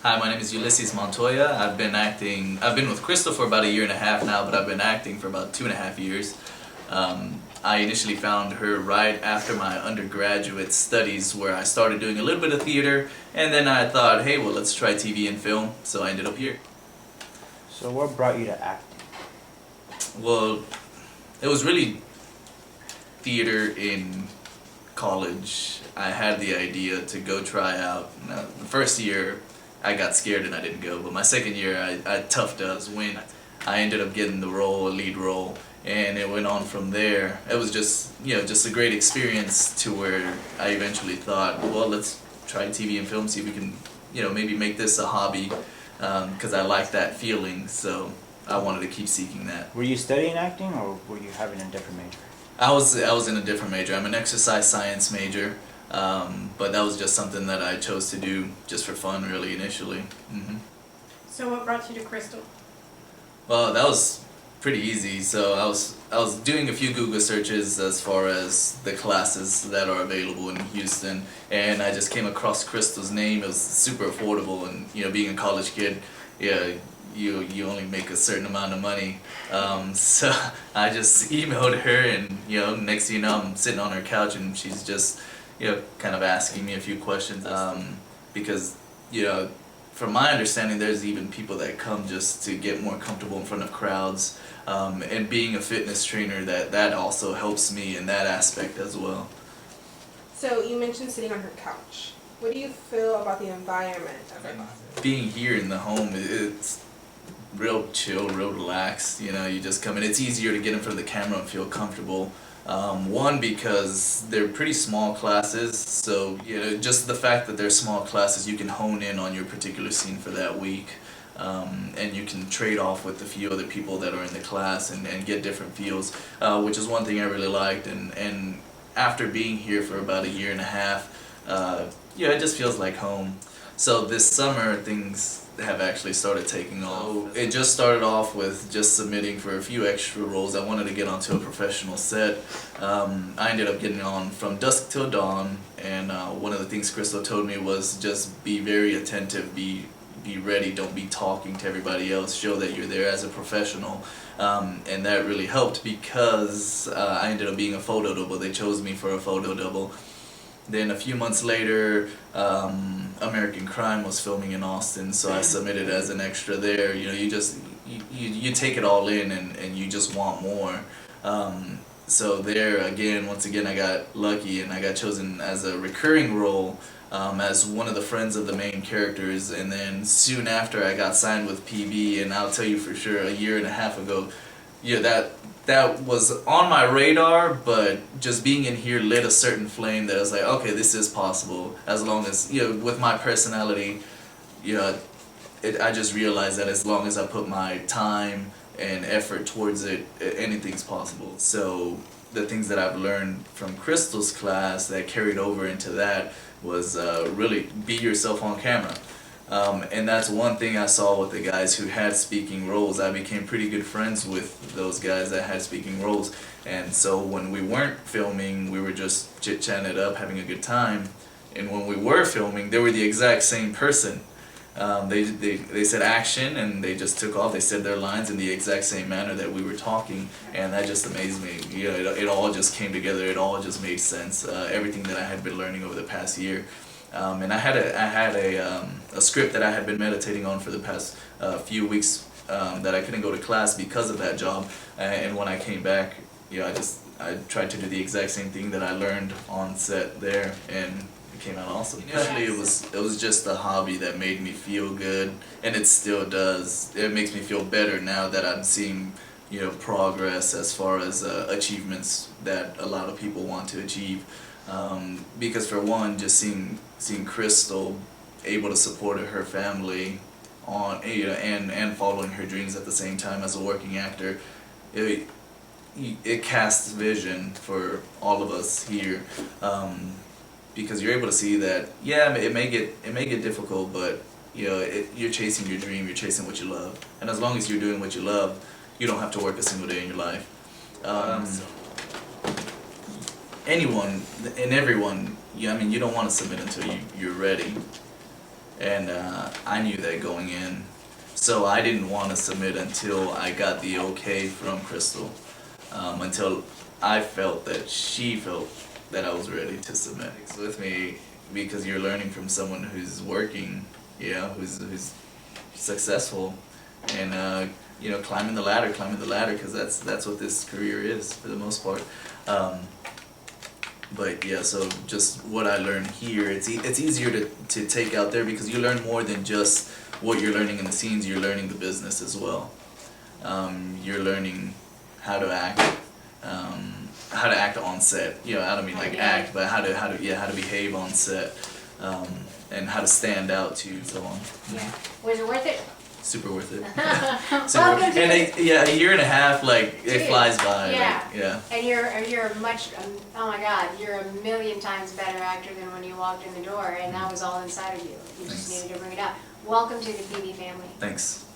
Hi, my name is Ulysses Montoya. I've been with Crystal for about a year and a half now, but I've been acting for about 2.5 years. I initially found her right after my undergraduate studies where I started doing a little bit of theater, and then I thought, hey, well, let's try TV and film, so I ended up here. So what brought you to acting? Well, it was really theater in college. I had the idea to go try out. Now, the first year, I got scared and I didn't go, but my second year, I toughed as win. I ended up getting the role, a lead role, and it went on from there. It was just a great experience to where I eventually thought, well, let's try TV and film, see if we can, maybe make this a hobby, because I like that feeling, so I wanted to keep seeking that. Were you studying acting or were you having a different major? I was in a different major. I'm an exercise science major, but that was just something that I chose to do just for fun, really, initially. So what brought you to Crystal? Well, that was pretty easy. So I was doing a few Google searches as far as the classes that are available in Houston, and I just came across Crystal's name. It was super affordable, and being a college kid, yeah, you only make a certain amount of money. So I just emailed her, and next thing you know, I'm sitting on her couch, and she's just kind of asking me a few questions, because from my understanding, there's even people that come just to get more comfortable in front of crowds, and being a fitness trainer, that also helps me in that aspect as well. So you mentioned sitting on her couch. What do you feel about the environment of her classes? Being here in the home, it's real chill, real relaxed. You just come in. It's easier to get in front of the camera and feel comfortable. One, because they're pretty small classes, so just the fact that they're small classes, you can hone in on your particular scene for that week, and you can trade off with a few other people that are in the class and get different feels, which is one thing I really liked. And after being here for about a year and a half, it just feels like home. So this summer, things have actually started taking off. It just started off with just submitting for a few extra roles. I wanted to get onto a professional set. I ended up getting on From Dusk Till Dawn, and one of the things Crystal told me was just be very attentive, be ready, don't be talking to everybody else, show that you're there as a professional. And that really helped because I ended up being a photo double. They chose me for a photo double. Then a few months later, American Crime was filming in Austin, so I submitted as an extra there. You take it all in, and you just want more. So there, once again, I got lucky and I got chosen as a recurring role, as one of the friends of the main characters. And then soon after, I got signed with PB, and I'll tell you for sure, a year and a half ago, that was on my radar, but just being in here lit a certain flame that I was like, okay, this is possible. As long as, with my personality, I just realized that as long as I put my time and effort towards it, anything's possible. So the things that I've learned from Crystal's class that carried over into that was really be yourself on camera. And that's one thing I saw with the guys who had speaking roles. I became pretty good friends with those guys that had speaking roles. And so when we weren't filming, we were just chit-chatting it up, having a good time. And when we were filming, they were the exact same person. They said action, and they just took off. They said their lines in the exact same manner that we were talking, and that just amazed me. It all just came together. It all just made sense. Everything that I had been learning over the past year. And I had a script that I had been meditating on for the past few weeks, that I couldn't go to class because of that job. And when I came back, I tried to do the exact same thing that I learned on set there, and it came out awesome. Initially, it was just a hobby that made me feel good, and it still does. It makes me feel better now that I'm seeing progress as far as achievements that a lot of people want to achieve. Because for one, just seeing Crystal able to support her family on and following her dreams at the same time as a working actor, it casts vision for all of us here, because you're able to see that it may get difficult, but you're chasing your dream, you're chasing what you love, and as long as you're doing what you love, you don't have to work a single day in your life. Anyone and everyone, you don't want to submit until you're ready. and I knew that going in. So I didn't want to submit until I got the okay from Crystal, until I felt that she felt that I was ready to submit. It's with me because you're learning from someone who's working, you know, who's successful, and you know, climbing the ladder, because that's what this career is for the most part. But yeah, so just what I learned here, it's easier to take out there because you learn more than just what you're learning in the scenes. You're learning the business as well. You're learning how to act, on set. You know, I don't mean like act, but how to behave on set, and how to stand out too, so on. Yeah. Was it worth it? Super worth it. Welcome to And a year and a half, like it Dude, flies by. yeah. Like, yeah. And you're much, oh my God, you're a million times better actor than when you walked in the door, and that was all inside of you. You just Thanks. needed to bring it out. Welcome to the PB family. Thanks.